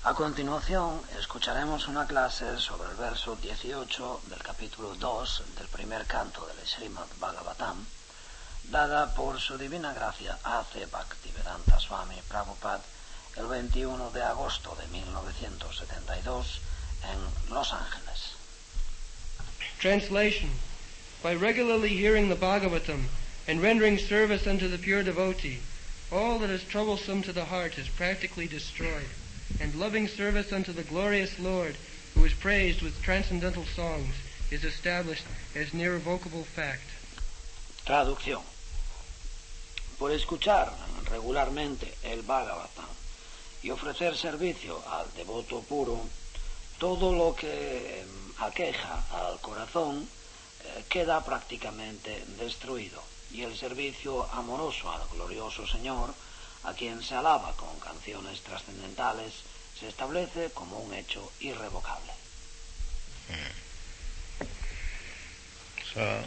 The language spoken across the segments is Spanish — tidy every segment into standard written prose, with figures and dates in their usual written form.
A continuación, escucharemos una clase sobre el verso 18 del capítulo 2 del primer canto del Srimad Bhagavatam, dada por su divina gracia A.C. Bhaktivedanta Swami Prabhupada el 21 de agosto de 1972 en Los Ángeles. Translation. By regularly hearing the Bhagavatam and rendering service unto the pure devotee, all that is troublesome to the heart is practically destroyed, and loving service unto the glorious Lord, who is praised with transcendental songs, is established as an irrevocable fact. Traducción. Por escuchar regularmente el Bhagavatam y ofrecer servicio al devoto puro, todo lo que aqueja al corazón queda prácticamente destruido, y el servicio amoroso al glorioso Señor, a quien se alaba con canciones trascendentales, se establece como un hecho irrevocable. So,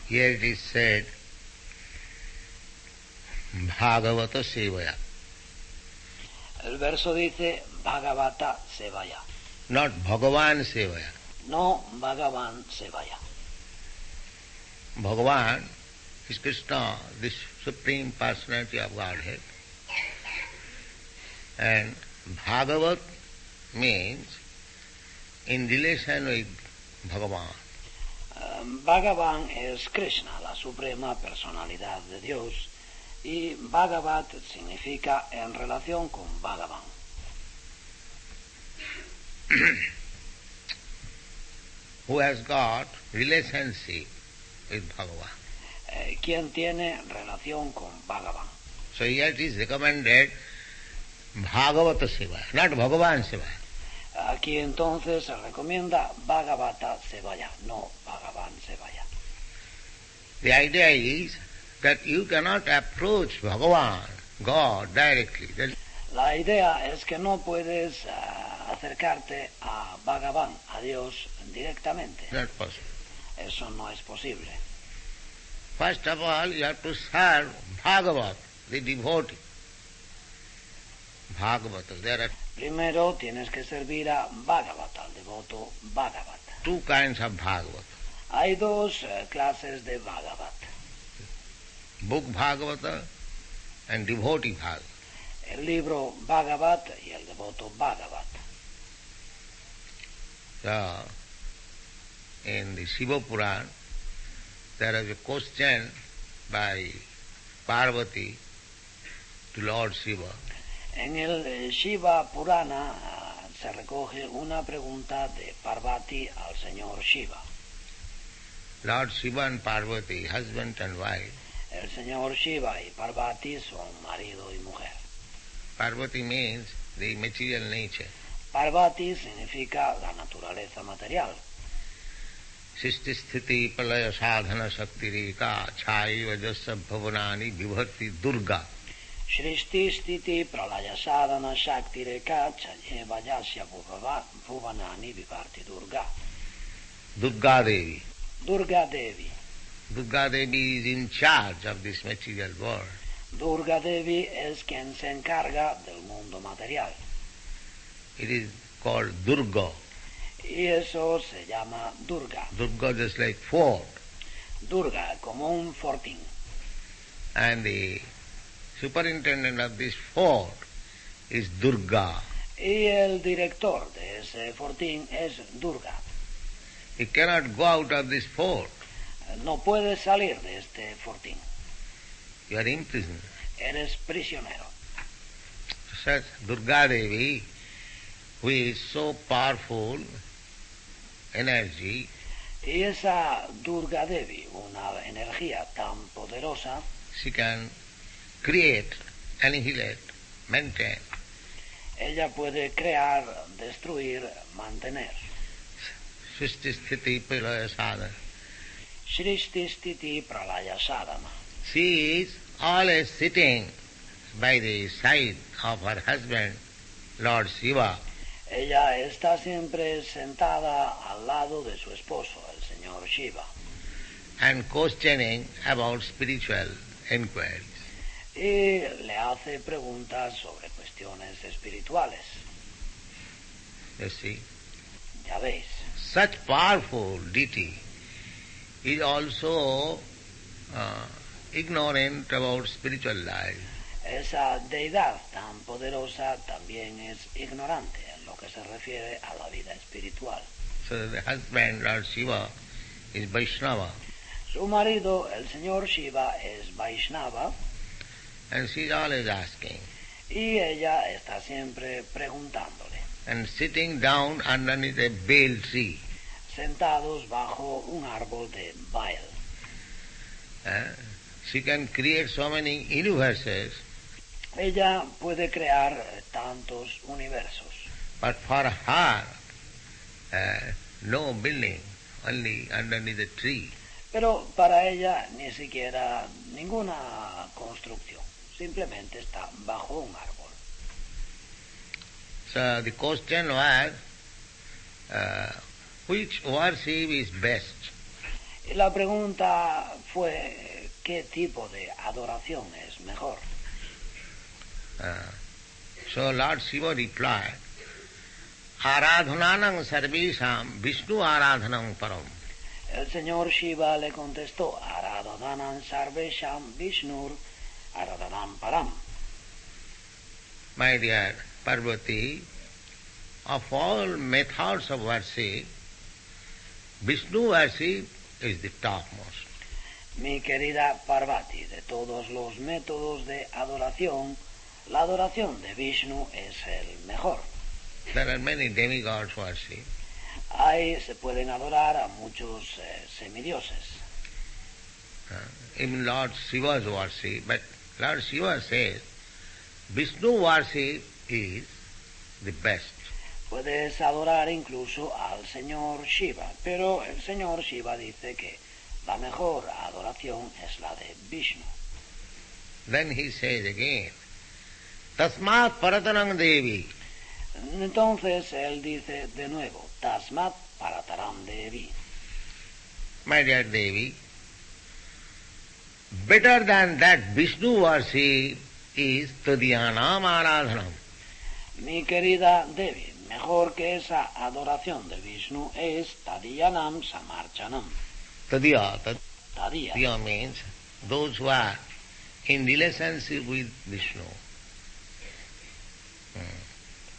here it is said, Bhagavata Sevaya. El verso dice Bhagavata Sevaya. Not Bhagavan Sevaya. No Bhagavan Sevaya. Bhagavan is Krishna, this Supreme Personality of Godhead. And Bhagavat means in relation with Bhagavan. Bhagavan es Krishna, la Suprema Personalidad de Dios, y Bhagavat significa en relación con Bhagavan. Who has got relationship with Bhagavan. ¿Quién tiene relación con Bhagavan? So here it is recommended Bhagavata Sevaya, not Bhagavan Sevaya. Aquí entonces se recomienda Bhagavata Sevaya, no Bhagavan Sevaya. The idea is that you cannot approach Bhagavan, God, directly. La idea es que no puedes acercarte a Bhagavan, a Dios, directamente. Not possible. Eso no es posible. First of all, you have to serve Bhagavat, the devotee. Bhagavata. There are Primero tienes que servir a Bhagavata, al devoto Bhagavata. two kinds of Bhagavata. Hay dos clases de Bhagavat. Book Bhagavata and devotee Bhagavata. El libro Bhagavat y el devoto Bhagavat. So, in the Shiva Puran, there is a question by Parvati to Lord Shiva. En el Shiva Purana se recoge una pregunta de Parvati al señor Shiva. Lord Shiva and Parvati, husband and wife. El señor Shiva y Parvati son marido y mujer. Parvati means the material nature. Parvati significa la naturaleza material. Sisti sthiti palaya sadhana shakti reka chai vajasa bhavanani vibhati durga. Shrishti stiti pralaya sadhana shakti reka chaye vajasya bhuvanani viparti durga. Durga Devi. Durga Devi. Durga Devi is in charge of this material world. Durga Devi es quien se encarga del mundo material. It is called Durga. Y eso se llama Durga. Durga just like fort. Durga, como un fortín. And the superintendent of this fort is Durga. Y el director de ese fortín es Durga. He cannot go out of this fort. No puedes salir de este fortín. You are imprisoned. Eres prisionero. Such Durga Devi, who is so powerful energy, Y esa Durga Devi, una energía tan poderosa, she can create, annihilate, maintain. ella puede crear, destruir, mantener. Srishti sthiti pralaya sadhana. Shrishti stiti pralaya sadhana. She is always sitting by the side of her husband, Lord Shiva. Ella está siempre sentada al lado de su esposo, el señor Shiva, and questioning about spiritual inquiries. y le hace preguntas sobre cuestiones espirituales. You see, Ya veis, such powerful deity is also ignorant about spiritual life. esa deidad tan poderosa también es ignorante en lo que se refiere a la vida espiritual. So the husband, Lord Shiva, is Vaishnava, Su marido, el señor Shiva, es Vaishnava and she is always asking, y ella está siempre preguntándole, and sitting down underneath a bale tree. sentados bajo un árbol de bael. She can create so many universes, Ella puede crear tantos universos, but for her, no building, only underneath the tree. pero para ella ni siquiera ninguna construcción, simplemente está bajo un árbol. So the question was, which worship is best? Y la pregunta fue, ¿qué tipo de adoración es mejor? So Lord Shiva replied, Aradhananam sarvesham Vishnu aradhanam param. El señor Shiva le contestó, Aradhanam sarvesham Vishnur Aradhanam param. My dear Parvati, of all methods of worship, Vishnu worship is the topmost. Mi querida Parvati, de todos los métodos de adoración, la adoración de Vishnu es el mejor. There are many demigods worship. Ahí se pueden adorar a muchos semidioses. Even Lord Shiva's worship, but Lord Shiva says Vishnu worship is the best. Puedes adorar incluso al señor Shiva, pero el señor Shiva dice que la mejor adoración es la de Vishnu. Then he says again, Tasmat Paratanam Devi. Entonces él dice de nuevo, Tasmat Parataram Devi. My dear Devi, better than that Vishnu worship is Tadyanam Aradhanam. Mi querida Devi, mejor que esa adoración de Vishnu es Tadiyanam Samarchanam. Tadya, Tadiya. Tadya means those who are in relationship with Vishnu.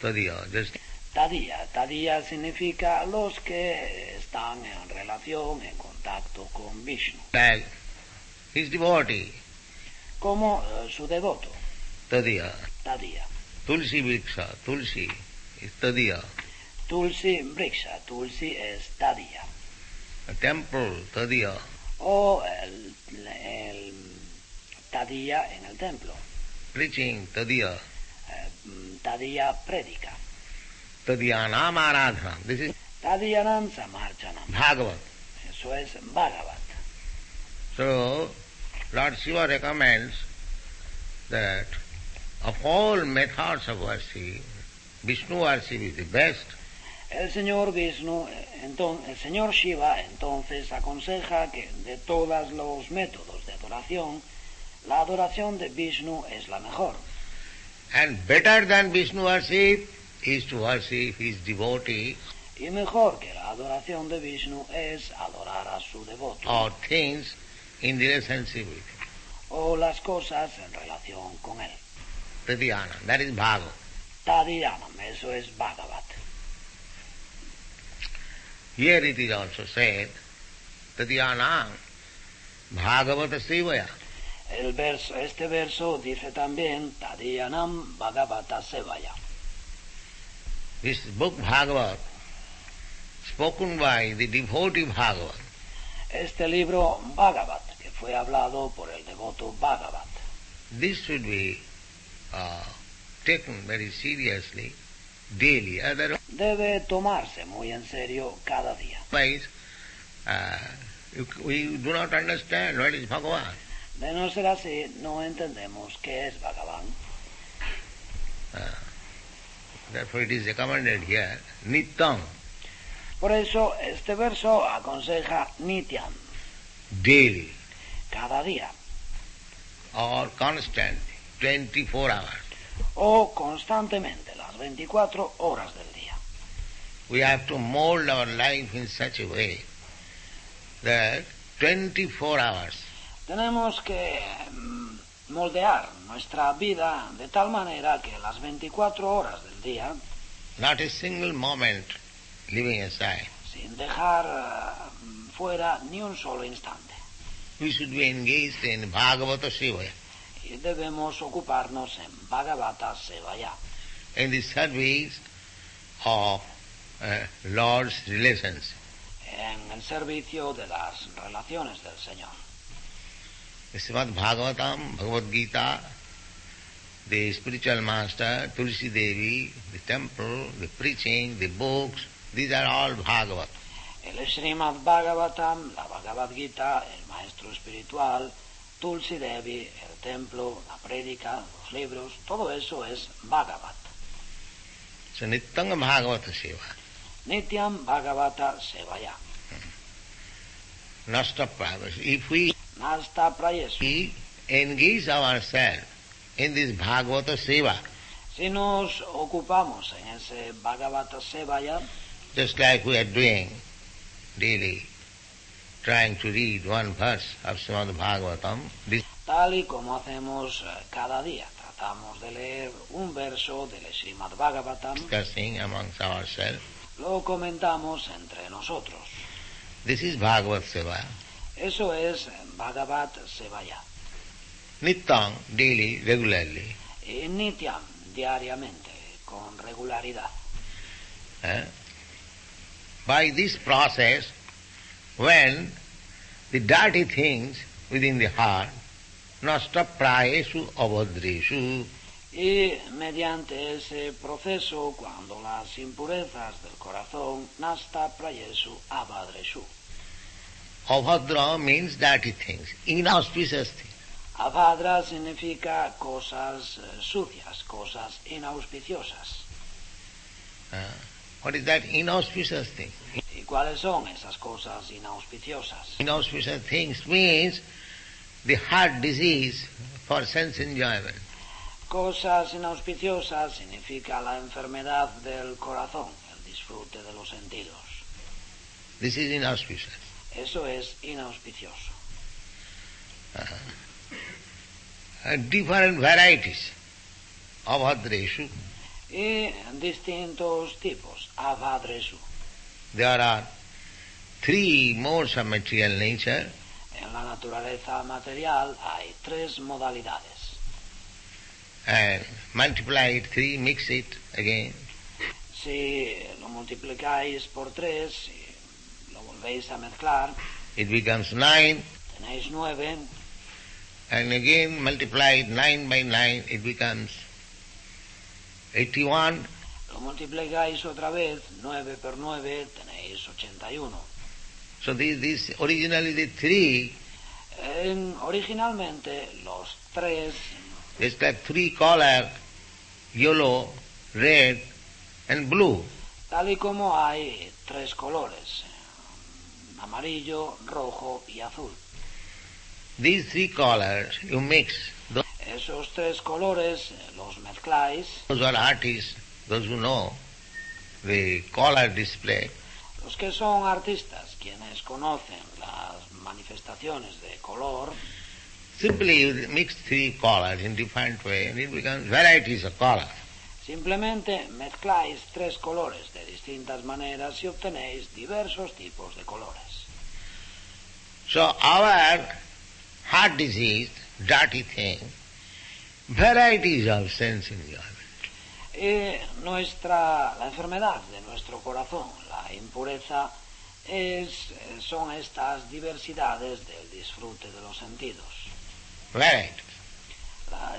Tadya, just Tadiya significa los que están en relación, en contacto con Vishnu, like his devotee, como su devoto, Tadya. Tadiya. Tulsi Vriksha, Tulsi is Tadya. Tulsi Vriksha, Tulsi es Tadiya. A temple, Tadya. O el Tadiya en el templo. Preaching, Tadya. Tadiya predica. Tadyanam Aradhanam. This is Tadiyanam Samarchanam. Bhagavat. Eso es Bhagavat. So, Lord Shiva recommends that of all methods of worship, Vishnu worship is the best. El señor Vishnu, el señor Shiva entonces aconseja que de todos los métodos de adoración, la adoración de Vishnu es la mejor. And better than Vishnu worship is to worship his devotee Y mejor que la adoración de Vishnu es adorar a su devoto or things in relationship with him. o las cosas en relación con él. Tadyanam, that is Bhagavat. Tadiyanam, eso es Bhagavat. Here it is also said, Tadyanam Bhagavata Sevaya. Este verso dice también Tadiyanam Bhagavata Sevaya. This book Bhagavat, spoken by the devotee Bhagavat, Este libro Bhagavat, que fue hablado por el devoto Bhagavat, this should be taken very seriously daily. Otherwise, debe tomarse muy en serio cada día. we do not understand what is Bhagavan. De no ser así, no entendemos qué es Bhagavan. Therefore it is recommended here, Nityam, Por eso este verso aconseja Nityam, daily. cada día. or constant 24 hours. o constantemente las 24 horas del día. We have to mold our life in such a way that 24 hours Tenemos que moldear nuestra vida de tal manera que las 24 horas del día, not a single moment leaving aside, sin dejar fuera ni un solo instante, we should be engaged in Bhagavata Sevaya, y debemos ocuparnos en Bhagavata Sevaya, in the service of Lord's relations. en el servicio de las relaciones del Señor. Srimad Bhagavatam, Bhagavad Gita, the spiritual master, Tulsi Devi, the temple, the preaching, the books, these are all Bhagavat. El Srimad Bhagavatam, la Bhagavad Gita, el maestro espiritual, Tulsi Devi, el templo, la prédica, los libros, todo eso es Bhagavat. So Nityanga Bhagavata Seva, Nityam Bhagavata Sevaya. Nasta Pravas. If we Nasta Prayesu. engage ourselves in this Bhagavata Seva, Si nos ocupamos en ese Bhagavata Sevaya, just like we are doing daily, trying to read one verse of Srimad Bhagavatam, this tal y como hacemos cada día, tratamos de leer un verso del Srimad Bhagavatam, discussing amongst ourselves, lo comentamos entre nosotros. this is Bhagavat Seva. Eso es Bhagavat Sevaya. Nityam, daily, regularly. Y Nityam, diariamente, con regularidad. By this process, when the dirty things within the heart, nasta prayesu avadreshu, Y mediante ese proceso, cuando las impurezas del corazón, nasta prayesu avadreshu. avadra means dirty things, inauspicious things. Avadra significa cosas sucias, cosas inauspiciosas. What is that inauspicious thing? ¿Y cuáles son esas cosas inauspiciosas? Inauspicious things means the heart disease for sense enjoyment. Cosas inauspiciosas significa la enfermedad del corazón, el disfrute de los sentidos. This is inauspicious. Eso es inauspicioso. Different varieties of avadreshu. Y distintos tipos, avadresu. There are three modes of material nature. En la naturaleza material hay tres modalidades. And multiply it, three, mix it again. Si lo multiplicáis por tres, si lo volvéis a mezclar, It becomes 9, tenéis 9, and again multiply it 9 by 9, it becomes 81. lo multiplicáis otra vez, 9 por 9, tenéis 81. So these originally the three, Originalmente los tres, just like three color, yellow, red, and blue. tal y como hay tres colores, amarillo, rojo y azul. These three colors you mix. Esos tres colores los mezcláis. Those who are artists, those who know the color display, Los que son artistas, quienes conocen las manifestaciones de color, simply you mix three colors in different way and it becomes varieties of color. simplemente mezcláis tres colores de distintas maneras y obtenéis diversos tipos de colores. So our heart disease, dirty thing, varieties of sense enjoyment. Y la enfermedad de nuestro corazón, la impureza, son estas diversidades del disfrute de los sentidos. Varieties.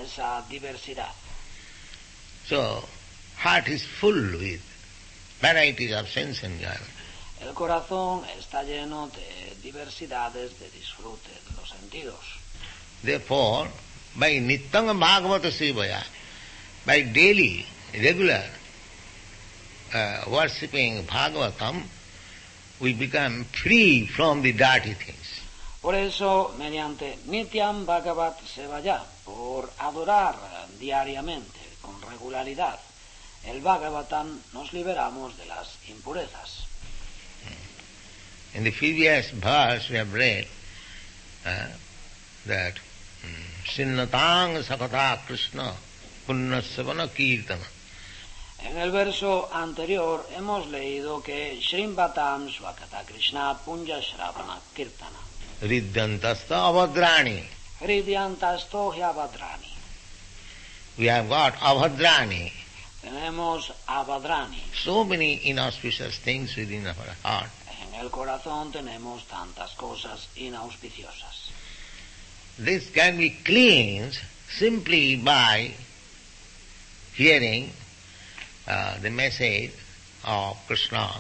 Esa diversidad. So heart is full with varieties of sense enjoyment. El corazón está lleno de diversidades de disfrute de los sentidos. Therefore, by Nityanga Bhagavata Sevaya, by daily, regular worshipping Bhagavatam, we become free from the dirty things. Por eso, mediante Nityam Bhagavat Sevaya, por adorar diariamente, con regularidad, el Bhagavatam, nos liberamos de las impurezas. In the previous verse we have read that Sinnatang Sakata Krishna Punnasavana Kirtana. En el verso anterior hemos leído que Shrimvatam Swakata Krishna Punya Shravana Kirtana. Riddhantasta Avadrani. Hridyantasto Hyavadrani. We have got Avadrani. Tenemos Avadrani. So many inauspicious things within our heart. En el corazón tenemos tantas cosas inauspiciosas. This can be cleansed simply by hearing the message of Krishna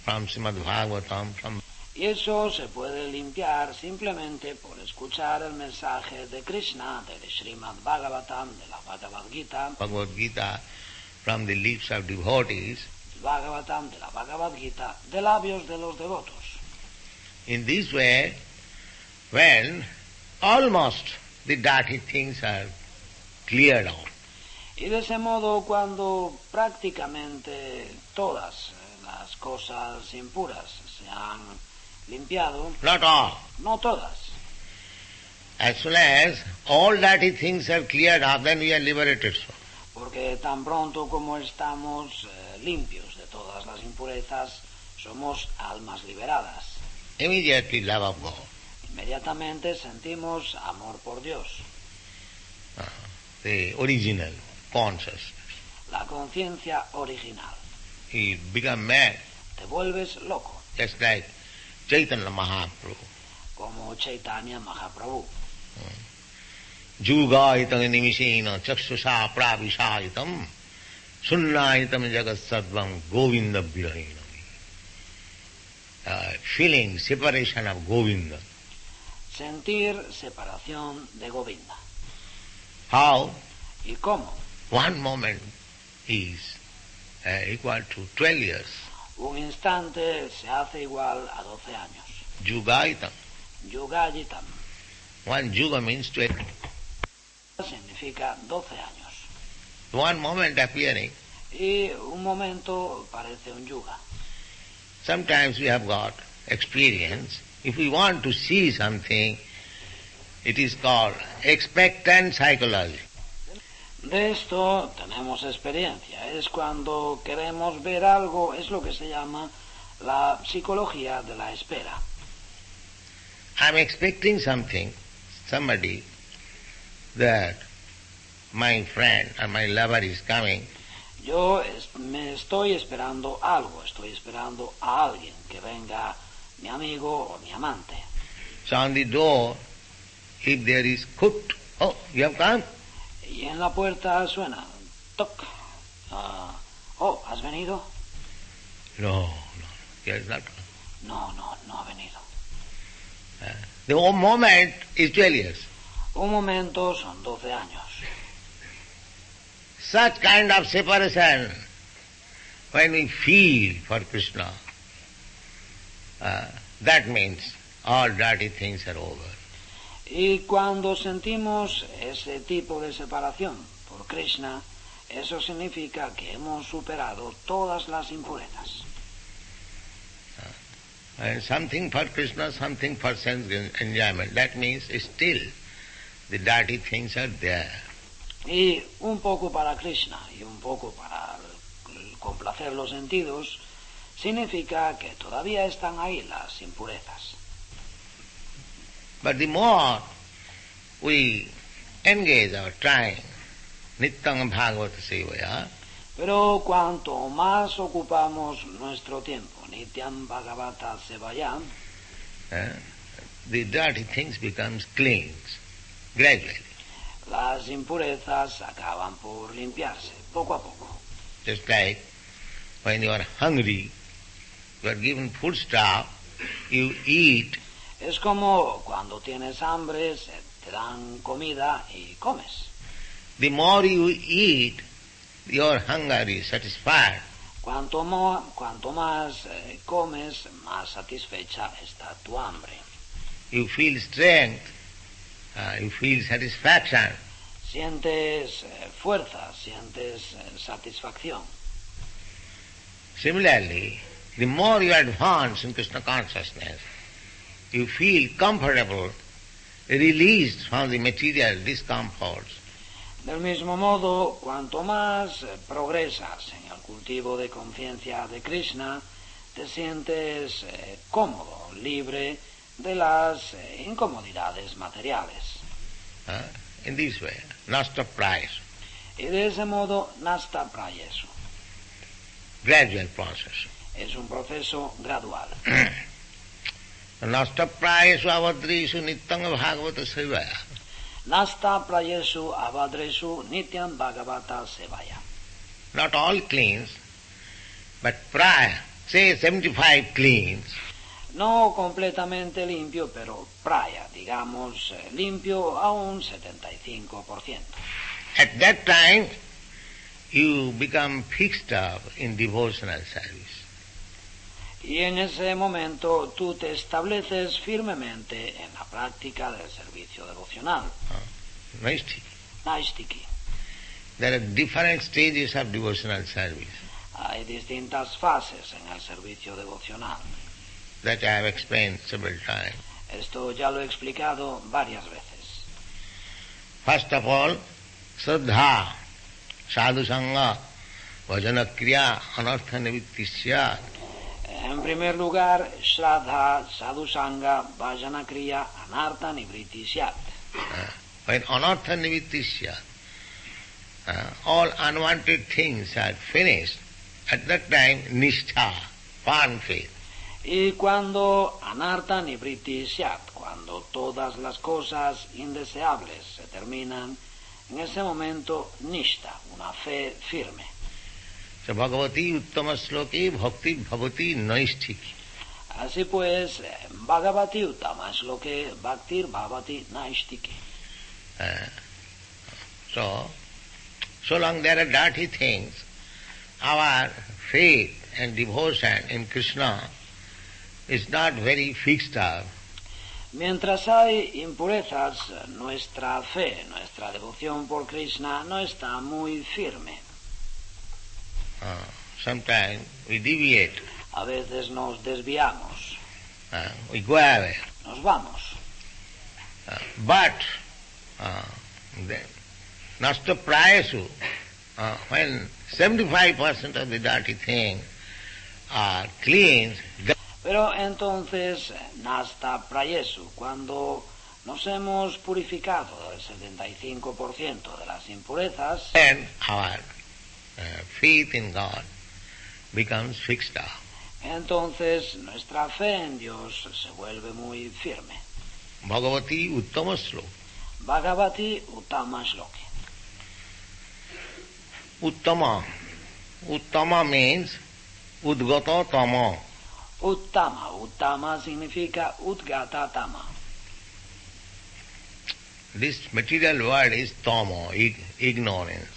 from Srimad Bhagavatam. Y eso se puede limpiar simplemente por escuchar el mensaje de Krishna, del Srimad Bhagavatam, de la Bhagavad Gita, From the lips of devotees. el Bhagavatam, de la Bhagavad Gita, de labios de los devotos. In this way, when almost the dirty things are cleared out, Y de ese modo, cuando prácticamente todas las cosas impuras se han limpiado, not all. no todas, As soon as all dirty things are cleared up, then we are liberated. porque tan pronto como estamos limpios de todas las impurezas, somos almas liberadas. Immediately love of God. Inmediatamente sentimos amor por Dios, The original consciousness. la conciencia original. He become mad, Te vuelves loco, just like Chaitanya Mahaprabhu. como Chaitanya Mahaprabhu. Jugahitam nimishena chakshusha pravishayitam sunnayitam jagat sattvam govinda virahina. Feeling separation of Govinda. Sentir separación de Govinda. How? ¿Y cómo? One moment is equal to 12 years. Un instante se hace igual a 12 años. Jugayitam. Yugayitam One juga means 12. significa 12 años. One moment appearing. Y un momento parece un yuga. Sometimes we have got experience. If we want to see something, it is called expectant psychology. De esto tenemos experiencia. Es cuando queremos ver algo, es lo que se llama la psicología de la espera. I'm expecting something, somebody, that my friend or my lover is coming. Yo me estoy esperando algo, estoy esperando a alguien, que venga mi amigo o mi amante. So on the door, if there is cooked, oh, you have come? Y en la puerta suena, toc. Oh, ¿has venido? No, he has not come. No ha venido. The whole moment is 12 years. Un momento son 12 años. Such kind of separation, when we feel for Krishna, that means all dirty things are over. Y cuando sentimos ese tipo de separación por Krishna, eso significa que hemos superado todas las impurezas. And something for Krishna, something for sense enjoyment. That means still the dirty things are there. Y un poco para Krishna y un poco para complacer los sentidos, significa que todavía están ahí las impurezas. But the more we engage our time, Nityam Bhagavata Sevaya, Pero cuanto más ocupamos nuestro tiempo, Nityam Bhagavata Sevaya, the dirty things becomes cleansed gradually. las impurezas acaban por limpiarse, poco a poco. Just like when you are hungry, you are given food stuff, you eat. Es como cuando tienes hambre, te dan comida y comes. The more you eat, your hunger is satisfied. Cuanto más comes, más satisfecha está tu hambre. you feel strength, you feel satisfaction. Sientes fuerza, sientes satisfacción. Similarly, the more you advance in Krishna consciousness, you feel comfortable, released from the material discomforts. Del mismo modo, cuanto más progresas en el cultivo de conciencia de Krishna, te sientes cómodo, libre de las incomodidades materiales. In this way, nasta prayesu. Y de ese modo, nasta prayesu. Gradual process. Es un proceso gradual. Nasta prayesu avadresu nityam bhagavata sevaya. Nasta prayesu avadresu nityam bhagavata sevaya. Not all cleans, but praya, say 75 cleans. No completamente limpio, pero praya, digamos, limpio a un 75%. At that time, you become fixed up in devotional service. Y en ese momento tú te estableces firmemente en la práctica del servicio devocional. Naistiki. Naistiki. There are different stages of devotional service Hay distintas fases en el servicio devocional. that I have explained several times. Esto ya lo he explicado varias veces. First of all, Shraddha, Sadhu Sangha, Vajana Kriya, Anartha Nivitti Syat. En primer lugar, Shraddha, Sadhu Sangha, Vajana Kriya, Anartha Nivriti Syat. When Anartha Nivitti Syat, all unwanted things are finished, at that time Nishtha, firm faith. Y cuando Anartha Nivriti Syat, cuando todas las cosas indeseables se terminan, en ese momento Nishta, una fe firme. So Bhagavati Uttama Sloke Bhakti Bhavati Naisthiki. Así pues, Bhagavati Uttama Shloke Bhaktir Bhavati Naishtiki. So long there are dirty things, our faith and devotion in Krishna is not very fixed up. Mientras hay impurezas, nuestra fe, nuestra devoción por Krishna no está muy firme. Sometimes we deviate, A veces nos desviamos, we go away. nos vamos. But then, nasta prayasu, when 75% of the dirty things are cleansed, Pero entonces, Nasta Prayesu, cuando nos hemos purificado del 75% de las impurezas, then our faith in God becomes fixed up. entonces nuestra fe en Dios se vuelve muy firme. Bhagavati Uttama Sloka. Bhagavati Uttama Shloke. Uttama. Uttama means Udgata Tama. Uttama. Uttama significa Udgata Tama. This material word is Tama, ignorance,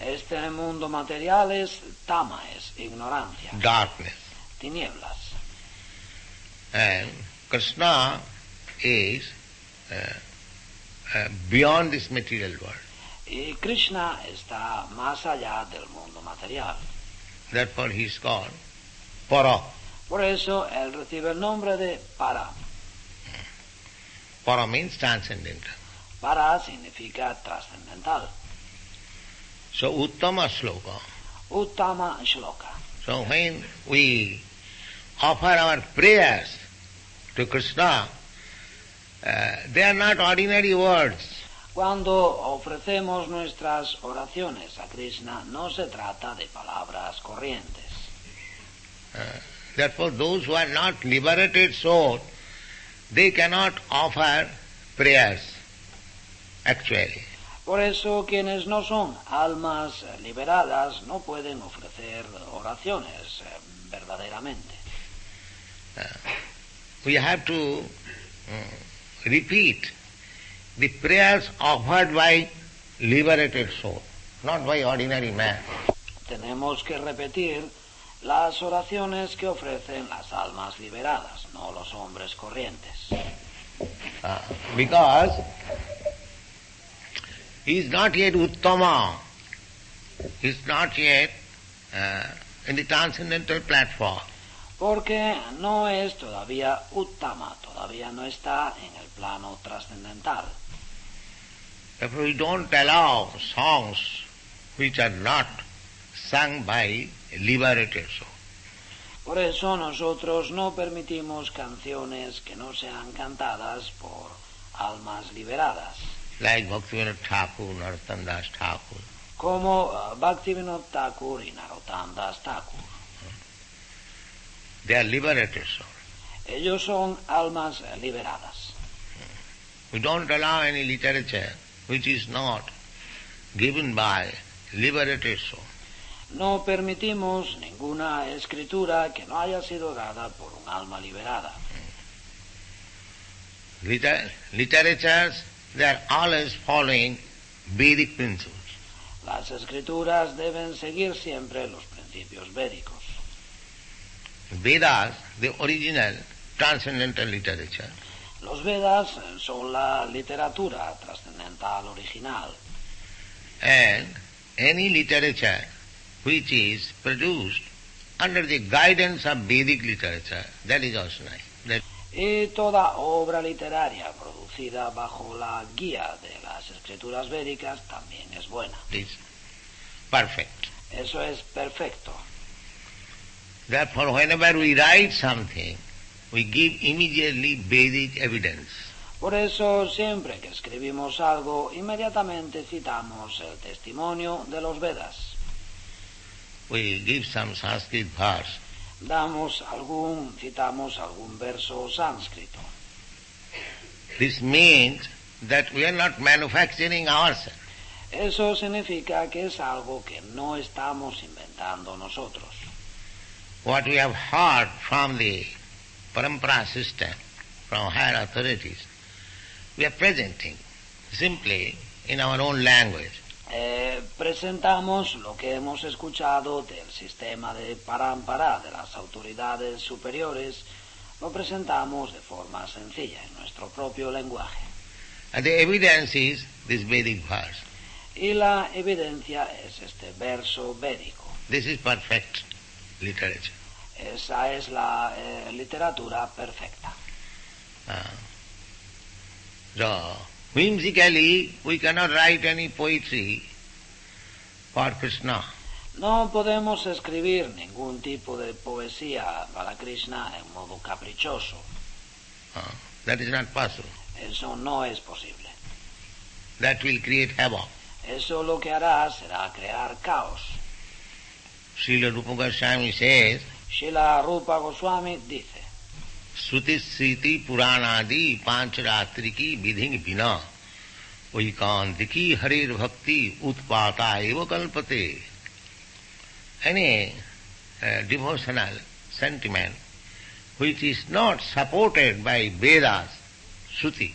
Este mundo material es Tama, es ignorancia, darkness. tinieblas. And Krishna is beyond this material world. Y Krishna está más allá del mundo material. Therefore he is called Para. Por eso él recibe el nombre de Para. Para means transcendental. Para significa trascendental. So Uttama Sloka. Uttama Shloka. So when we offer our prayers to Krishna, they are not ordinary words. Cuando ofrecemos nuestras oraciones a Krishna, no se trata de palabras corrientes. Therefore those who are not liberated soul, they cannot offer prayers actually. Por eso quienes no son almas liberadas no pueden ofrecer oraciones verdaderamente. We have to repeat the prayers offered by liberated soul, not by ordinary man. Tenemos que repetir las oraciones que ofrecen las almas liberadas, no los hombres corrientes. Because he is not yet Uttama, he is not yet in the transcendental platform. Porque no es todavía Uttama, todavía no está en el plano trascendental. Therefore we don't allow songs which are not sung by liberated souls. Por eso nosotros no permitimos canciones que no sean cantadas por almas liberadas. Like Bhaktivinoda Thakur, Narottam Das Thakur. Como Bhaktivinoda Thakur y Narottam Das Thakur. They are liberated souls. Ellos son almas liberadas. We don't allow any literature which is not given by liberated souls. No permitimos ninguna escritura que no haya sido dada por un alma liberada. Literatures, they are always following Vedic principles. Las escrituras deben seguir siempre los principios védicos. Vedas, the original transcendental literature. Los Vedas son la literatura trascendental original. And any literature which is produced under the guidance of Vedic literature, that is also nice. Y toda obra literaria producida bajo la guía de las escrituras védicas también es buena. It is perfect. Eso es perfecto. Therefore, whenever we write something, we give immediately Vedic evidence. Por eso, siempre que escribimos algo, inmediatamente citamos el testimonio de los Vedas. We give some Sanskrit verse. Citamos algún verso sánscrito. This means that we are not manufacturing ourselves. Eso significa que es algo que no estamos inventando nosotros. What we have heard from the parampara system, from higher authorities, we are presenting simply in our own language. Presentamos lo que hemos escuchado del sistema de parampara de las autoridades superiores, lo presentamos de forma sencilla en nuestro propio lenguaje. And the evidence is this Vedic verse. Y la evidencia es este verso védico. This is perfect literature. Esa es la literatura perfecta. So, whimsically, we cannot write any poetry for Krishna. No podemos escribir ningún tipo de poesía para Krishna en modo caprichoso. That is not possible. Eso no es posible. That will create havoc. Eso lo que hará será crear caos. Srila Rupa Goswami says, Srila Rupa Goswami dice, Sruti Sriti Puranadi Pancharatriki Vidhing Vina Vaikantiki Harir Bhakti Utpata Eva Kalpate. Any devotional sentiment which is not supported by Vedas, Shruti.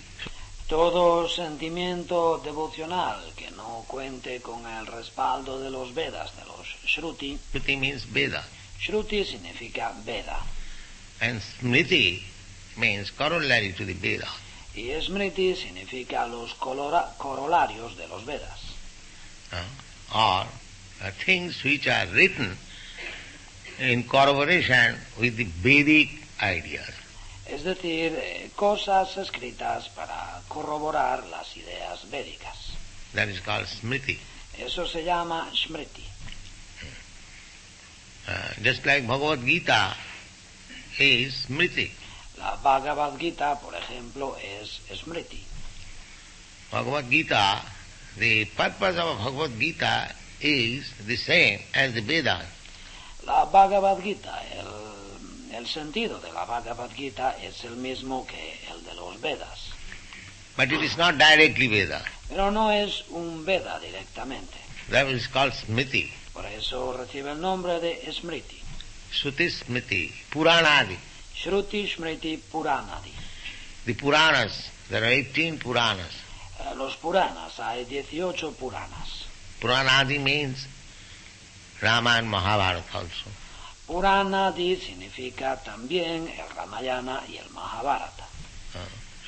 Todo sentimiento devocional que no cuente con el respaldo de los Vedas, de los Shruti. Shruti means Veda. Shruti significa Veda. And Smriti means corollary to the Veda. Y Smriti significa los corolarios de los Vedas. Or things which are written in corroboration with the Vedic ideas. Es decir, cosas escritas para corroborar las ideas védicas. That is called Smriti. Eso se llama Smriti. Just like Bhagavad Gita is Smriti. La Bhagavad Gita, por ejemplo, es Smriti. Bhagavad Gita, the purpose of Bhagavad Gita is the same as the Vedas. La Bhagavad Gita, el sentido de la Bhagavad Gita es el mismo que el de los Vedas. But it is not directly Veda. Pero no es un Veda directamente. That is called Smriti. Por eso recibe el nombre de Smriti. Shruti Smriti, Puranadi. Shruti Smriti Puranadi. The Puranas, there are 18 Puranas. Los Puranas, hay 18 Puranas. Puranadi means Rama and Mahabharata also. Puranadi significa también el Ramayana y el Mahabharata.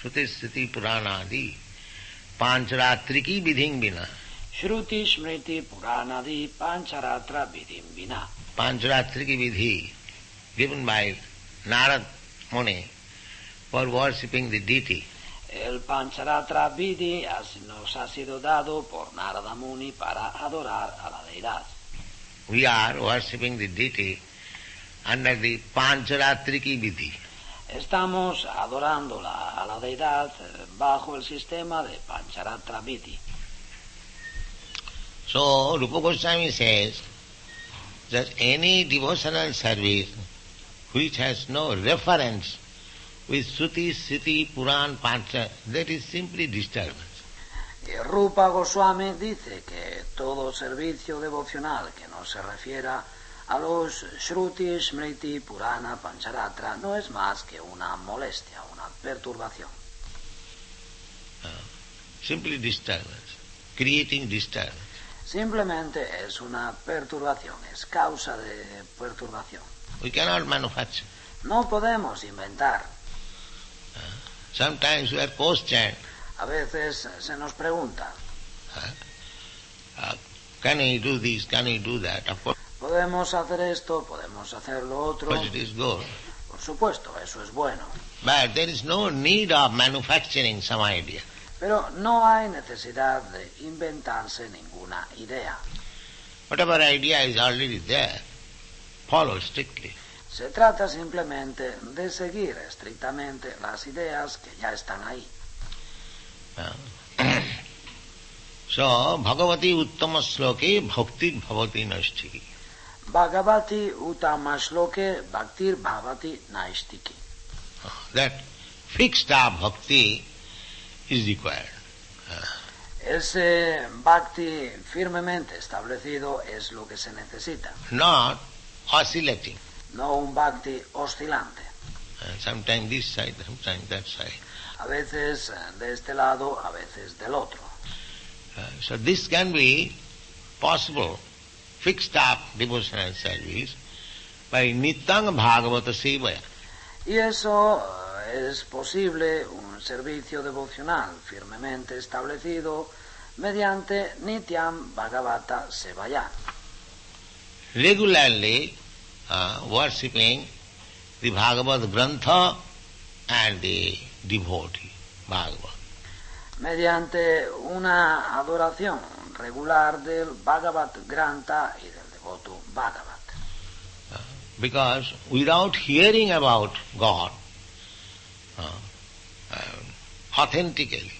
Shruti Smriti Puranadi Pancharatriki Vidhing Vina. Shruti Smriti Puranadi Pancharatra Vidhim Vina. Pancharatriki Vidhi given by Narad Muni for worshipping the deity. El Pancharatra Vidhi nos ha sido dado por Narada Muni para adorar a la deidad. We are worshipping the deity under the Pancharatriki Vidhi. Estamos adorando a la deidad bajo el sistema de Pancharatra Vidhi. So Rupa Goswami says that any devotional service which has no reference with Shruti, Smriti, Puran, Pancha, that is simply disturbance. Y Rupa Goswami dice que todo servicio devocional que no se refiera a los Shruti, Smriti, Purana, Pancharatra no es más que una molestia, una perturbación. Simply disturbance, creating disturbance. Simplemente es una perturbación, es causa de perturbación. We cannot manufacture. No podemos inventar. Sometimes we are questioned. A veces se nos pregunta, Can we do this, can we do that? Of course, podemos hacer esto, podemos hacer lo otro. it is good. Por supuesto, eso es bueno. But there is no need of manufacturing some idea. Pero no hay necesidad de inventarse ninguna idea. Whatever idea is already there, follow strictly. Se trata simplemente de seguir estrictamente las ideas que ya están ahí. So, Bhagavati Uttama Sloke Bhakti Bhavati Naistiki. Bhagavati Uttama Shloke Bhaktir Bhavati Naistiki. That fixed up bhakti is required. Ese bhakti firmemente establecido es lo que se necesita. Not oscillating. No un bhakti oscilante. Sometimes this side, sometimes that side. A veces de este lado, a veces del otro. So this can be possible, fixed up devotional service by Nityang Bhagavata Sevaya. Y eso es posible, un servicio devocional firmemente establecido mediante Nityam Bhagavata Sevaya. Regularly worshipping the Bhagavad Grantha and the devotee Bhagavad. Mediante una adoración regular del Bhagavad Grantha y del devoto Bhagavat. Because without hearing about God authentically,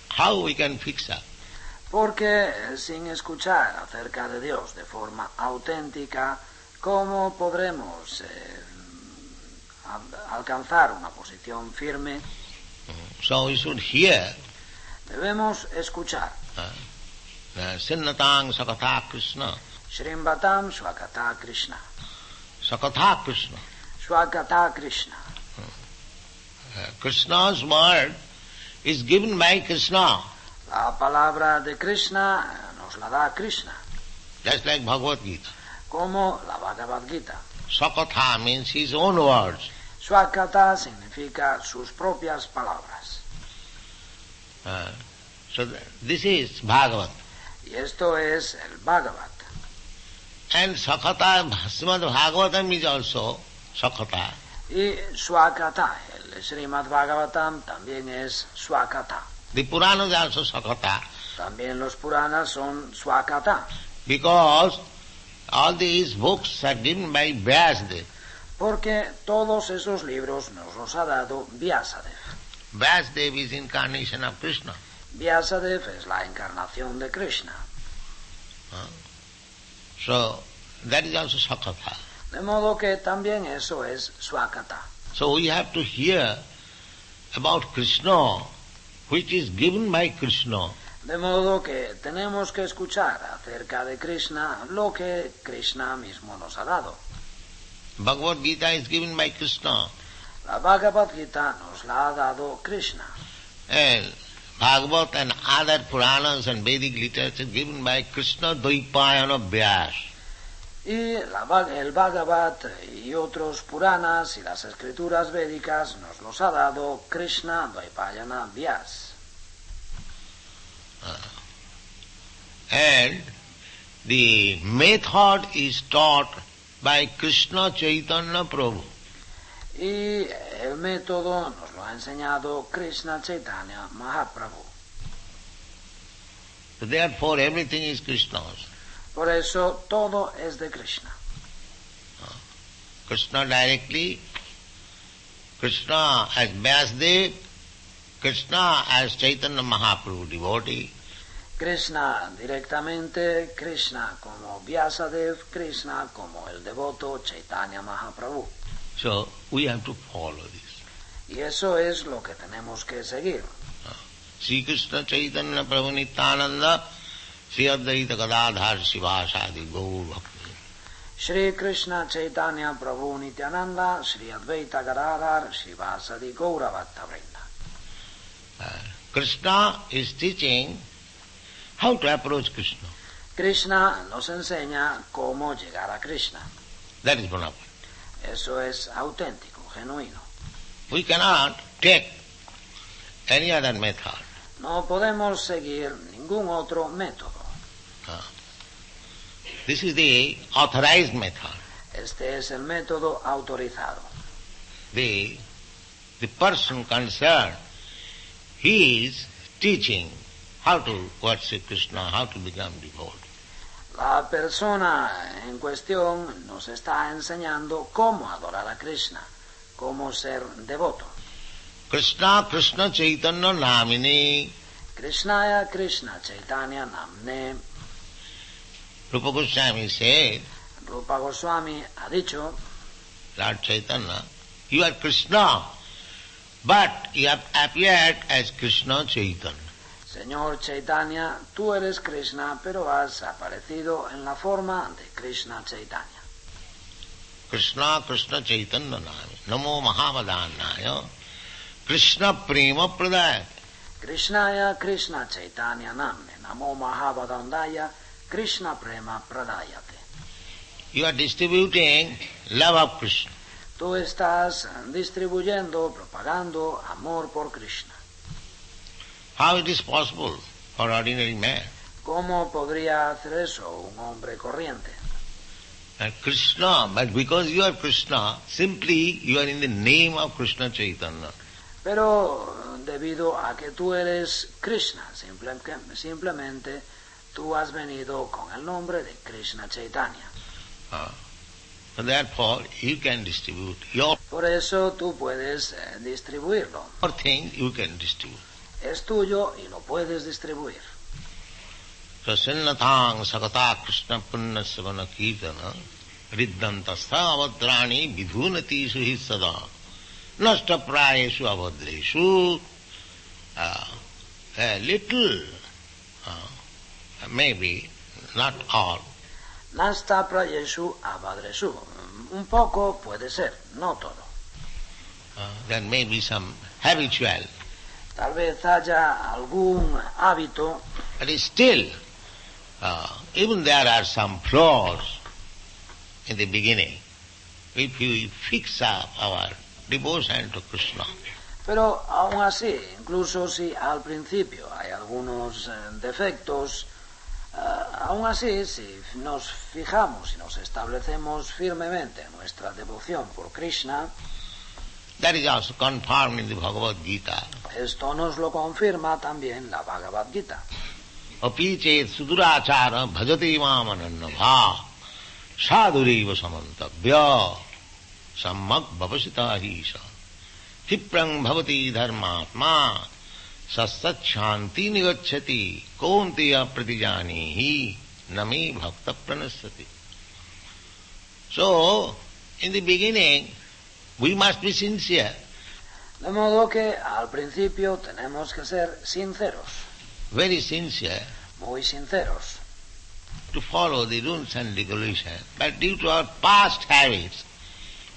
how we can fix up? Porque sin escuchar acerca de Dios de forma auténtica, ¿cómo podremos alcanzar una posición firme? So we should hear Debemos escuchar Sinnatang Sakatha Krishna. Shrimbatam Swakata Krishna. Sakatha Krishna. Swakata Krishna. Krishna's word is given by Krishna. La palabra de Krishna nos la da Krishna, Just like Bhagavad Gita. como la Bhagavad Gita. Sakatha means his own words. Swakata significa sus propias palabras. So this is Bhagavat. Y esto es el Bhagavat. And Sakata, Srimad Bhagavatam is also Sakata. Y Swakata, el Srimad Bhagavatam también es Swakata. The Puranas is also Sakata. También los Puranas son Swakata. Because all these books are given by Vyasadeva. Porque todos esos libros nos los ha dado Vyasadeva. Vyasadeva is incarnation of Krishna. Vyasadeva es la encarnación de Krishna. So that is also Sakata. De modo que también eso es Swakata. So we have to hear about Krishna, which is given by Krishna. De modo que tenemos que escuchar acerca de Krishna lo que Krishna mismo nos ha dado. Bhagavad Gita is given by Krishna. La Bhagavad Gita nos la ha dado Krishna. And Bhagavad and other Puranas and Vedic literature given by Krishna Dvaipayana Vyas. Y el Bhagavad y otros Puranas y las escrituras védicas nos los ha dado Krishna Dvaipayana Vyas. And the method is taught by Krishna Chaitanya Prabhu. Y el método nos lo ha enseñado Krishna Chaitanya Mahaprabhu. So therefore everything is Krishna's. Por eso todo es de Krishna. Krishna directly, Krishna as Vyasdev, Krishna as Chaitanya Mahaprabhu devotee. Krishna directamente, Krishna como Vyasadev, Krishna como el devoto Chaitanya Mahaprabhu. So we have to follow this. Y eso es lo que tenemos que seguir. Sri Krishna Chaitanya Prabhu Nityananda, Sri Advaita Gadadhar Sivasadi Gaur Bhakti. Shri Krishna Chaitanya Prabhu Nityananda, Shri Advaita Gadadhar Sivasadi Gaura Bhakta Vrinda. Krishna is teaching how to approach Krishna. Krishna nos enseña cómo llegar a Krishna. That is bona fide. Eso es auténtico, genuino. We cannot take any other method. No podemos seguir ningún otro método. This is the authorized method. Este es el método autorizado. The person concerned, he is teaching how to worship Krishna, how to become devout. La persona en cuestión nos está enseñando cómo adorar a Krishna, cómo ser devoto. Krishna, Krishna Chaitanya Namini. Krishnaya Krishna Chaitanya Namne. Rupa Goswami said, Rupa Goswami ha dicho, Lord Chaitanya, you are Krishna, but you have appeared as Krishna Chaitanya. Señor Chaitanya, tú eres Krishna, pero has aparecido en la forma de Krishna Chaitanya. Krishna, Krishna Chaitanya Nami, Namo Mahavadannaya, Krishna Prema Pradaya. Krishnaya Krishna Chaitanya Namne, Namo Mahavadandaya, Krishna Prema Pradayate. You are distributing love of Krishna. Tú estás distribuyendo, propagando amor por Krishna. How it is possible for ordinary man? ¿Cómo podría hacer eso un hombre corriente? And Krishna, but because you are Krishna, simply you are in the name of Krishna Chaitanya. Pero debido a que tú eres Krishna, simplemente tú has venido con el nombre de Krishna Chaitanya. So therefore you can distribute your Por eso tú puedes distribuirlo. thing, you can distribute. Es tuyo y lo puedes distribuir. So Sinnatang Sakata Krishna Punna Savana Kirtana Riddantastha Avadrani Vidhunati Suhi Sada Nasta Prayesu Avadreshu. A little, maybe, not all. Nasta prayeshu abadreshu. Un poco puede ser, no todo. There may be some habitual, Tal vez haya algún hábito, but still, even there are some flaws in the beginning. If we fix up our devotion to Krishna, pero aún así, incluso si al principio hay algunos defectos, aún así, si nos fijamos y nos establecemos firmemente nuestra devoción por Krishna, that is also confirmed in the Bhagavad Gita. esto nos lo confirma también la Bhagavad Gita. Api chet sudurachara bhajate mamanannabha sadhureva samantabhya sammak bhavasita hisha Tiprang bhavati dharmatma sasat shanti nigacchati kontiya pratijanihi nami bhakta pranasati. So, in the beginning, we must be sincere. De modo que al principio tenemos que ser sinceros, Very sincere, muy sinceros, to follow the rules and regulations. But due to our past habits,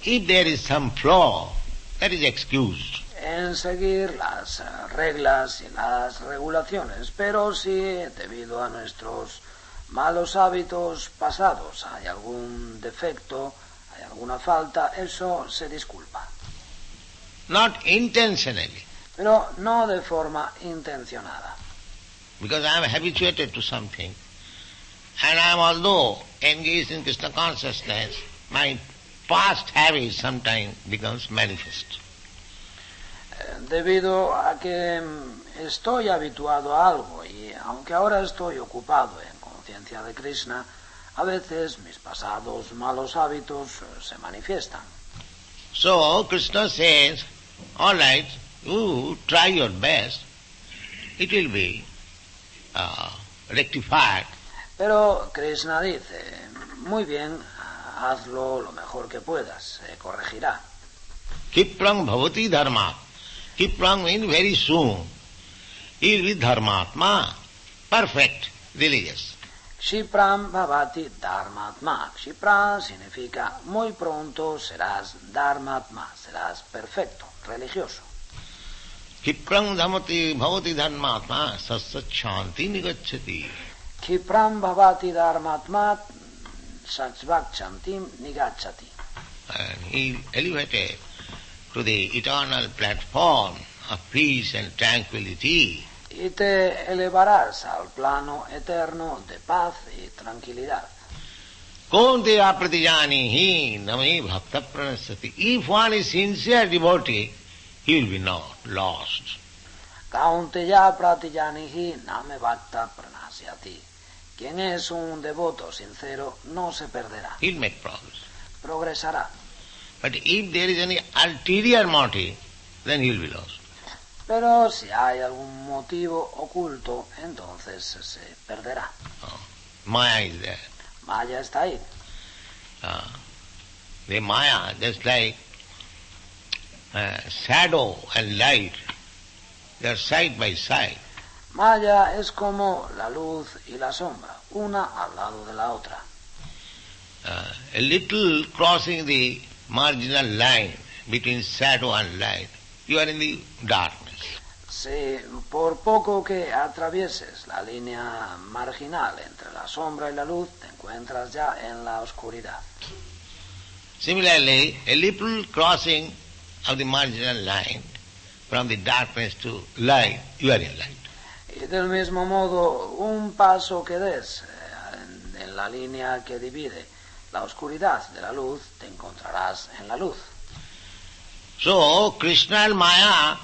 if there is some flaw, that is excused. en seguir las reglas y las regulaciones, pero si debido a nuestros malos hábitos pasados, hay algún defecto, hay alguna falta, eso se disculpa. Not intentionally. Pero no de forma intencionada. Because I am habituated to something. And I am although engaged in Krishna consciousness, my past habit sometimes becomes manifest. Debido a que estoy habituado a algo y aunque ahora estoy ocupado en conciencia de Krishna, a veces mis pasados malos hábitos se manifiestan. So Krishna says, all right, you try your best, it will be rectified. Pero Krishna dice, muy bien, hazlo lo mejor que puedas, se corregirá. Kiprang bhavati dharma. Kiprang means very soon. He will be dharmatma, perfect, religious. Kshipram bhavati dharmatma. Kshipra significa muy pronto serás dharmatma, serás perfecto, religioso. Kiprang bhavati dharmatma satsat shanti nigacchati. Kshipram bhavati dharmatma satsvak chantim nigacchati. And he elevated to the eternal platform of peace and tranquility. Y te elevarás al plano eterno de paz y tranquilidad. Kaunteya pratijanihi name bhakta pranasati. If one is sincere devotee, he will be not lost. Kaunteya pratijanihi name bhakta pranasati. Quien es un devoto sincero no se perderá. He'll make progress. Progresará. But if there is any ulterior motive, then he will be lost. Pero si hay algún motivo oculto, entonces se perderá. Maya is there. Maya está ahí. The Maya, just like shadow and light, they are side by side. Maya es como la luz y la sombra, una al lado de la otra. A little crossing the marginal line between shadow and light, you are in the darkness. Si por poco que atravieses la línea marginal entre la sombra y la luz, te encuentras ya en la oscuridad. Similarly, a little crossing of the marginal line from the darkness to light, you are in light. Y del mismo modo, un paso que des en la línea que divide la oscuridad de la luz, te encontrarás en la luz. So, Krishna and Maya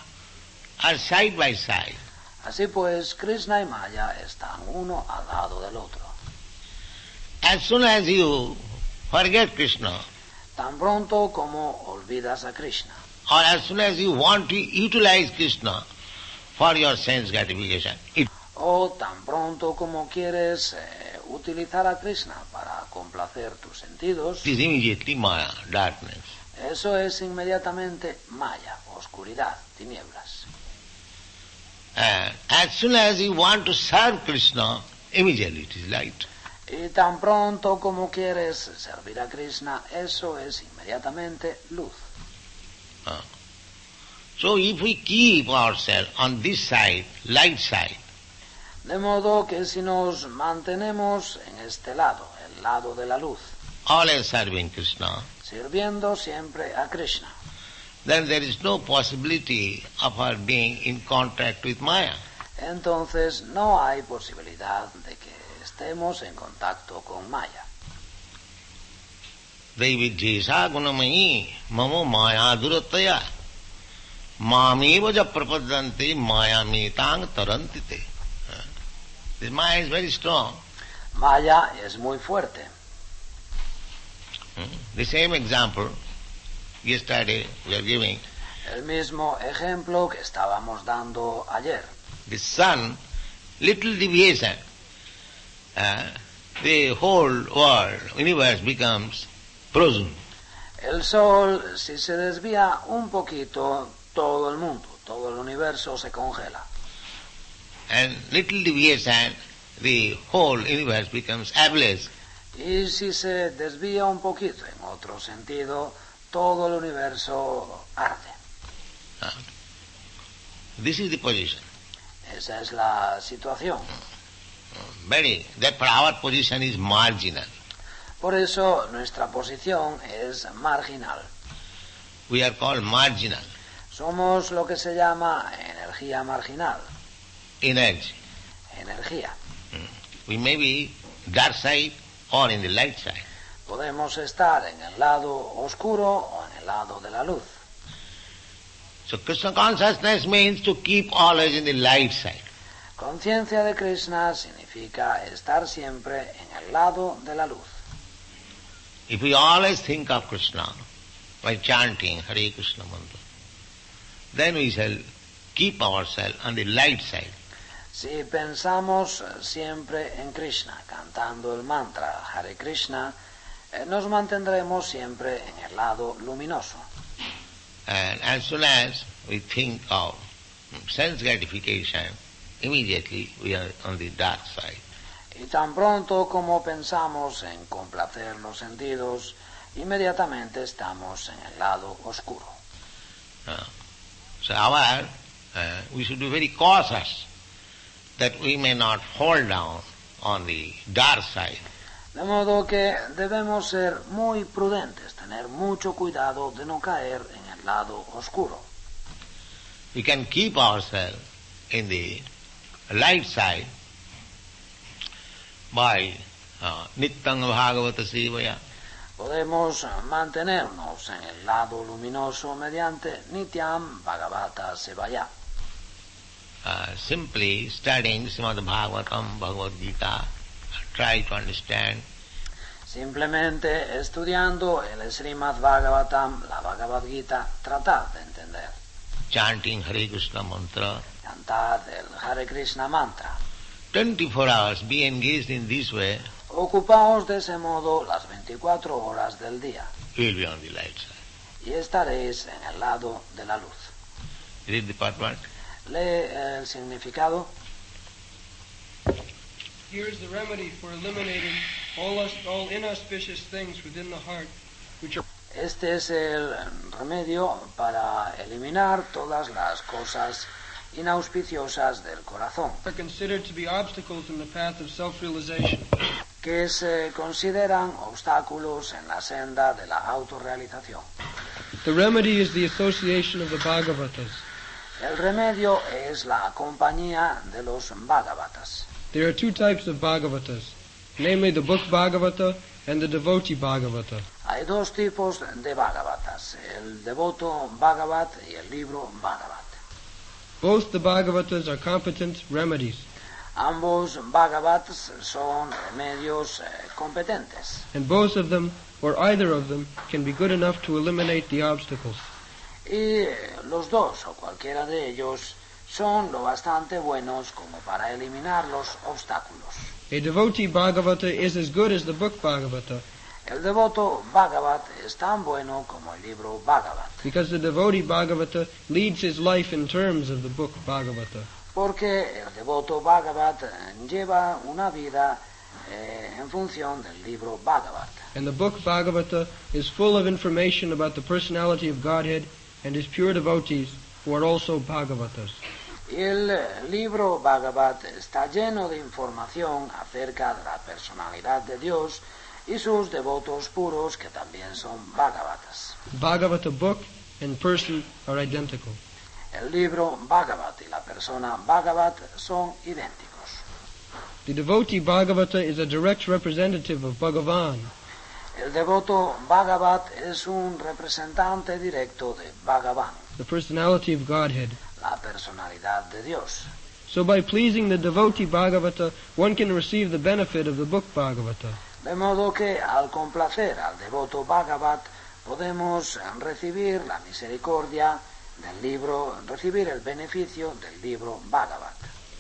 are side by side. Así pues, Krishna y Maya están uno al lado del otro. As soon as you forget Krishna, Tan pronto como olvidas a Krishna, or as soon as you want to utilize Krishna for your sense gratification, o tan pronto como quieres utilizar a Krishna para complacer tus sentidos, it is immediately Maya, darkness. eso es inmediatamente Maya, oscuridad, tinieblas. And as soon as you want to serve Krishna, immediately it is light. Y tan pronto como quieres servir a Krishna, eso es inmediatamente luz. So if we keep ourselves on this side, light side, De modo que si nos mantenemos en este lado, el lado de la luz, always serving Krishna, sirviendo siempre a Krishna, then there is no possibility of our being in contact with Maya. entonces no hay posibilidad de que estemos en contacto con Maya. Daividjesa gunamayi mamo maya durataya mameva ja prapadante maya metang tarantite. This Maya is very strong. Maya es muy fuerte. The same example yesterday we are giving. El mismo ejemplo que estábamos dando ayer. The sun, little deviation, the whole world, universe becomes frozen. El sol, si se desvía un poquito, todo el mundo, todo el universo se congela. And little deviation, the whole universe becomes ablaze. Y si se desvía un poquito en otro sentido, todo el universo arde. This is the position. Esa es la situación. Therefore our position is marginal. Por eso nuestra posición es marginal. We are called marginal. Somos lo que se llama energía marginal. Energy. Energía. We may be dark side or in the light side. Podemos estar en el lado oscuro o en el lado de la luz. So Krishna consciousness means to keep always in the light side. Conciencia de Krishna significa estar siempre en el lado de la luz. If we always think of Krishna by chanting Hare Krishna mantra, then we shall keep ourselves on the light side. Si pensamos siempre en Krishna, cantando el mantra Hare Krishna, nos mantendremos siempre en el lado luminoso. And as soon as we think of sense gratification, immediately we are on the dark side. Y tan pronto como pensamos en complacer los sentidos, inmediatamente estamos en el lado oscuro. So we should be very cautious that we may not fall down on the dark side. De modo que debemos ser muy prudentes, tener mucho cuidado de no caer en el lado oscuro. We can keep ourselves in the light side by Nityam Bhagavata Sevaya. Podemos mantenernos en el lado luminoso mediante Nityam Bhagavata Sevaya. Simply studying Srimad Bhagavatam, Bhagavad Gita, try to understand. Simplemente estudiando el Srimad Bhagavatam, la Bhagavad Gita, tratar de entender. Chanting Hare Krishna mantra. Cantar el Hare Krishna mantra. 24 hours be engaged in this way. Ocupaos de ese modo las 24 horas del día. You will be on the light side. Y estaréis en el lado de la luz. Read the part one. Lee el significado. Here is the remedy for eliminating all inauspicious things within the heart, which are Este es el remedio para eliminar todas las cosas inauspiciosas del corazón, considered to be obstacles in the path of self-realization. que se consideran obstáculos en la senda de la autorrealización. The remedy is the association of the Bhagavatas. El remedio es la compañía de los Bhagavatas. There are two types of Bhagavatas, namely the book Bhagavata and the devotee Bhagavata. Hay dos tipos de Bhagavatas, el devoto Bhagavat y el libro Bhagavat. Both the Bhagavatas are competent remedies, Ambos Bhagavats son remedios competentes, and both of them, or either of them, can be good enough to eliminate the obstacles. y los dos o cualquiera de ellos son lo bastante buenos como para eliminar los obstáculos. A devotee Bhagavata is as good as the book Bhagavata, El devoto Bhagavat es tan bueno como el libro Bhagavat, because the devotee Bhagavata leads his life in terms of the book Bhagavata. porque el devoto Bhagavat lleva una vida en función del libro Bhagavat. And the book Bhagavata is full of information about the personality of Godhead and his pure devotees, who are also Bhagavatas. El libro Bhagavat está lleno de información acerca de la personalidad de Dios y sus devotos puros que también son Bhagavatas. Bhagavata book and person are identical. El libro Bhagavat y la persona Bhagavat son idénticos. The devotee Bhagavata is a direct representative of Bhagavan, El devoto Bhagavat es un representante directo de Bhagavan, the personality of Godhead. la personalidad de Dios. So by pleasing the devotee Bhagavata, one can receive the benefit of the book Bhagavata. De modo que al complacer al devoto Bhagavat podemos recibir la misericordia del libro, recibir el beneficio del libro Bhagavat.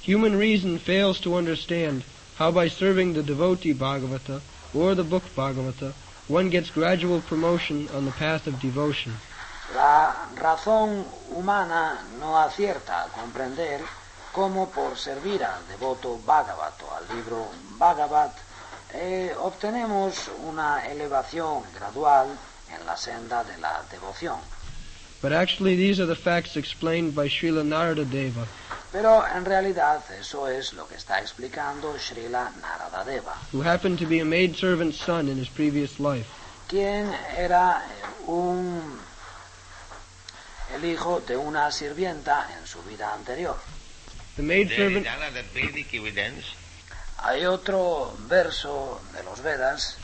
Human reason fails to understand how by serving the devotee Bhagavata or the book Bhagavata, one gets gradual promotion on the path of devotion. La razón humana no acierta a comprender cómo por servir al devoto Bhagavat o al libro Bhagavat obtenemos una elevación gradual en la senda de la devoción. But actually these are the facts explained by Srila Narada Deva. Pero en realidad eso es lo que está explicando Srila Naradadeva, who happened to be a maidservant's son in his previous life. quien era el hijo de una sirvienta en su vida anterior. The There is maidservant another Vedic evidence. Hay otro verso de los Vedas: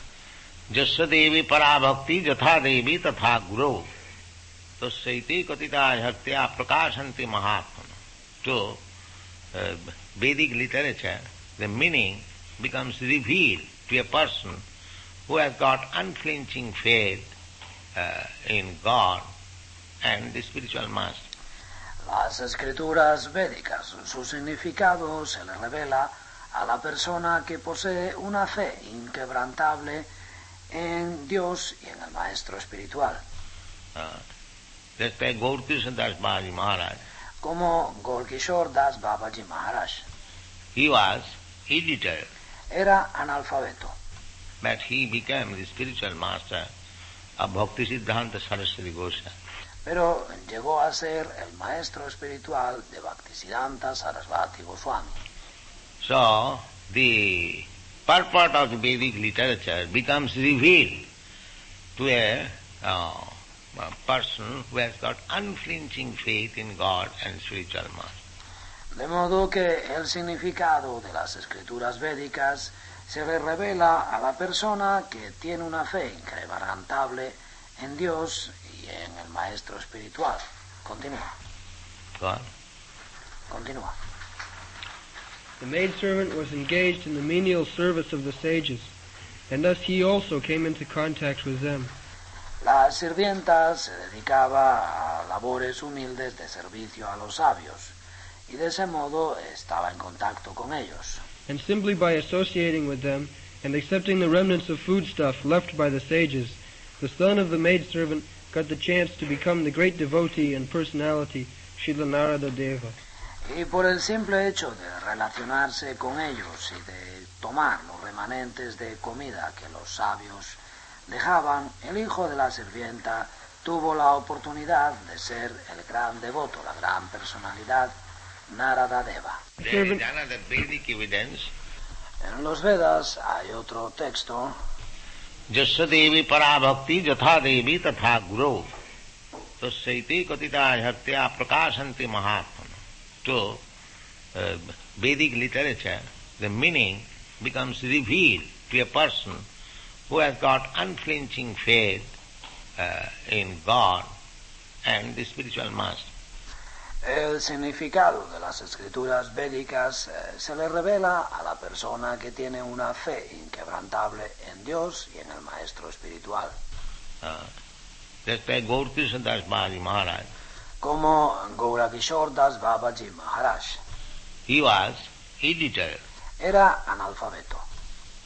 Jasya devi parabhakti jatha devi tatha guru. Tasyaiti katita bhaktya prakashanti mahatmana. So, Vedic literature, the meaning becomes revealed to a person who has got unflinching faith in God and the spiritual master. Las escrituras védicas, su significado se le revela a la persona que posee una fe inquebrantable en Dios y en el maestro espiritual, That's why Gaur Krishna Das Babaji Maharaj, como Gaur-Kishore Das Babaji Maharaj. he was illiterate, Era analfabeto, but he became the spiritual master of Bhakti Siddhanta Saraswati Goswami. pero llegó a ser el maestro espiritual de Bhaktisiddhanta Sarasvati Goswami. So, the purport of the Vedic literature becomes revealed to a person who has got unflinching faith in God and spiritual master. De modo que el significado de las escrituras védicas se le revela a la persona que tiene una fe inquebrantable en Dios y en el maestro espiritual. Continúa, Go on. continúa. The maidservant was engaged in the menial service of the sages, and thus he also came into contact with them. La sirvienta se dedicaba a labores humildes de servicio a los sabios, y de ese modo estaba en contacto con ellos. And simply by associating with them and accepting the remnants of foodstuff left by the sages, the son of the maidservant got the chance to become the great devotee and personality, Srila Narada Deva. Y por el simple hecho de relacionarse con ellos y de tomar los remanentes de comida que los sabios dejaban, el hijo de la sirvienta tuvo la oportunidad de ser el gran devoto, la gran personalidad, Narada Deva. There is another Vedic evidence. En los Vedas hay otro texto: Jasya devi parabhakti jatha devi tatha guru. Tasyaiti katita bhaktya prakashanti mahatmana. So, Vedic literature, the meaning becomes revealed to a person who has got unflinching faith in God and the spiritual master. El significado de las escrituras védicas se le revela a la persona que tiene una fe inquebrantable en Dios y en el maestro espiritual, That's why Gaur Krishna Das Babaji Maharaj, como Gaura-Kishore Das Babaji Maharaj. he was illiterate, Era analfabeto,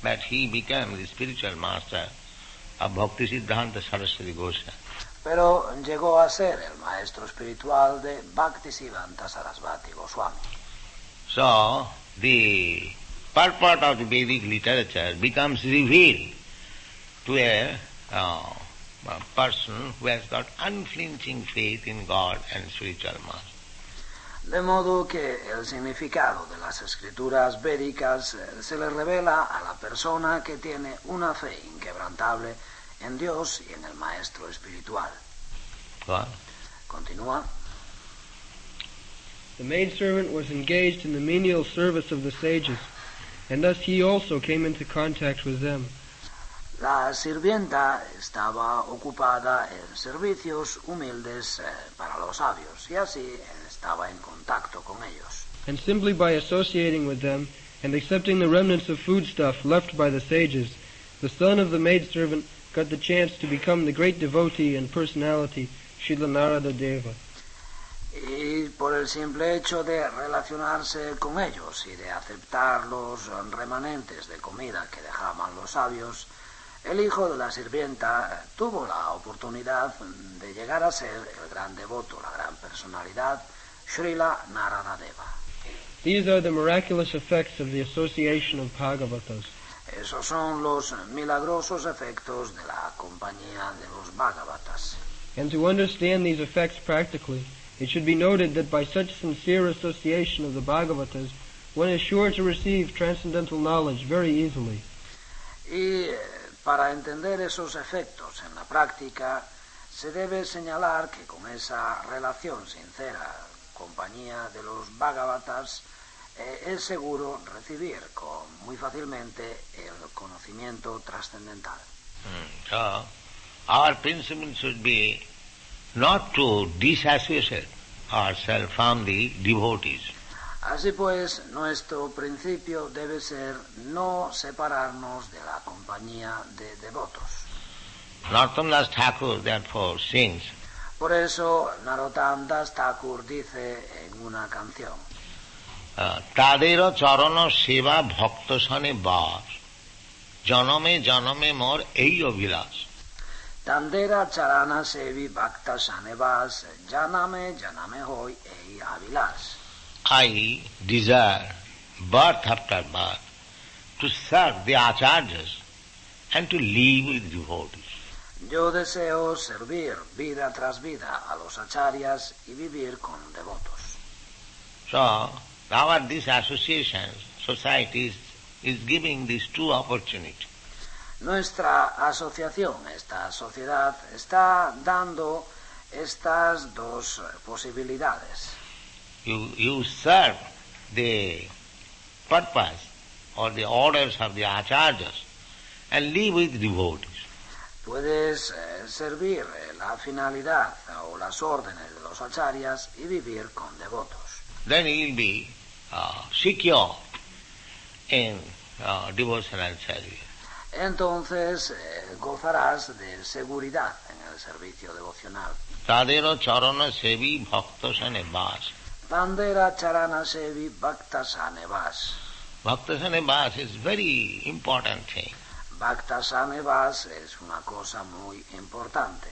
but he became the spiritual master of Bhakti Siddhanta Saraswati Goswami. pero llegó a ser el maestro espiritual de Bhaktisiddhanta Sarasvati Goswami. So, the purport of the Vedic literature becomes revealed to a person who has got unflinching faith in God and spiritual master. De modo que el significado de las escrituras védicas se le revela a la persona que tiene una fe inquebrantable en Dios y en el maestro espiritual. Go on. Continúa. The maidservant was engaged in the menial service of the sages, and thus he also came into contact with them. La sirvienta estaba ocupada en servicios humildes para los sabios, y así estaba en contacto con ellos. And simply by associating with them and accepting the remnants of foodstuff left by the sages, the son of the maidservant got the chance to become the great devotee and personality, Srila Narada Deva. Y por el simple hecho de relacionarse con ellos y de aceptar los remanentes de comida que dejaban los sabios, el hijo de la sirvienta tuvo la oportunidad de llegar a ser el gran devoto, la gran personalidad, Srila Narada Deva. These are the miraculous effects of the association of Bhagavatas. Esos son los milagrosos efectos de la compañía de los Bhagavatas. And to understand these effects practically, It should be noted that by such sincere association of the Bhagavatas, one is sure to receive transcendental knowledge very easily. Y para entender esos efectos en la práctica, se debe señalar que con esa relación sincera, compañía de los Bhagavatas, es seguro recibir muy fácilmente el conocimiento trascendental. So, our principle should be not to disassociate ourselves from the devotees. Así pues, nuestro principio debe ser no separarnos de la compañía de devotos. Narottam Das Thakur therefore sings, Por eso, Narottam Das Thakur dice en una canción, Tadera charana seva bhakta sane bas, janame janame mor ei abhilas. Tandera charana sevi bhakta sanevas, janame janame hoy ei avilas. I desire birth after birth to serve the acharyas and to live with devotees. Yo deseo servir vida tras vida a los acharyas y vivir con devotos. So, our this association, society is giving these two opportunities. Nuestra asociación, esta sociedad, está dando estas dos posibilidades. You serve the purpose or the orders of the acharyas and live with devotees. Puedes servir la finalidad o las órdenes de los acharyas y vivir con devotos. Then you will be secure in devotional service. Entonces gozarás de seguridad en el servicio devocional. Tadera charana sevi bhakta sane vas. Tandera charana sevi bhakta sanevas. Bhakta sane vas is very important thing. Bhakta sanevas es una cosa muy importante.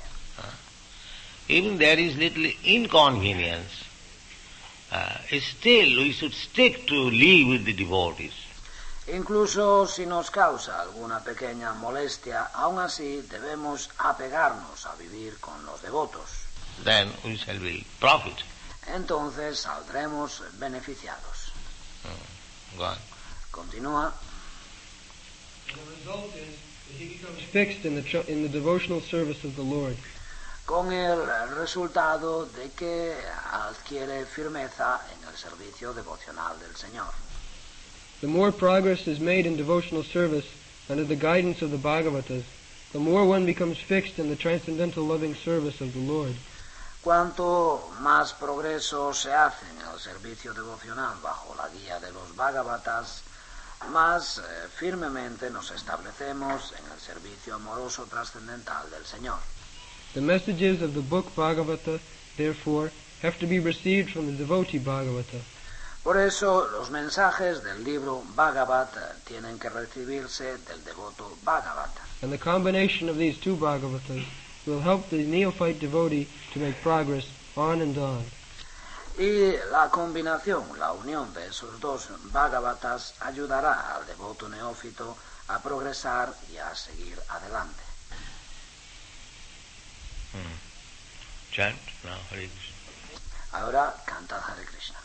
Even there is little inconvenience, still we should stick to live with the devotees. Incluso si nos causa alguna pequeña molestia, aún así debemos apegarnos a vivir con los devotos. Then we shall be profit. Entonces saldremos beneficiados. Go on. Continúa. The result is that he becomes fixed in the devotional service of the Lord. Con el resultado de que adquiere firmeza en el servicio devocional del Señor. The more progress is made in devotional service under the guidance of the Bhagavatas, the more one becomes fixed in the transcendental loving service of the Lord. Cuanto más progreso se hace en el servicio devocional bajo la guía de los Bhagavatas, más firmemente nos establecemos en el servicio amoroso trascendental del Señor. The messages of the book Bhagavata, therefore, have to be received from the devotee Bhagavata. Por eso los mensajes del libro Bhagavata tienen que recibirse del devoto Bhagavata. And the combination of these two Bhagavatas will help the neophyte devotee to make progress on and on. Y la combinación, la unión de esos dos Bhagavatas ayudará al devoto neófito a progresar y a seguir adelante. Chant now, Hare Krishna. Ahora canta Hare Krishna.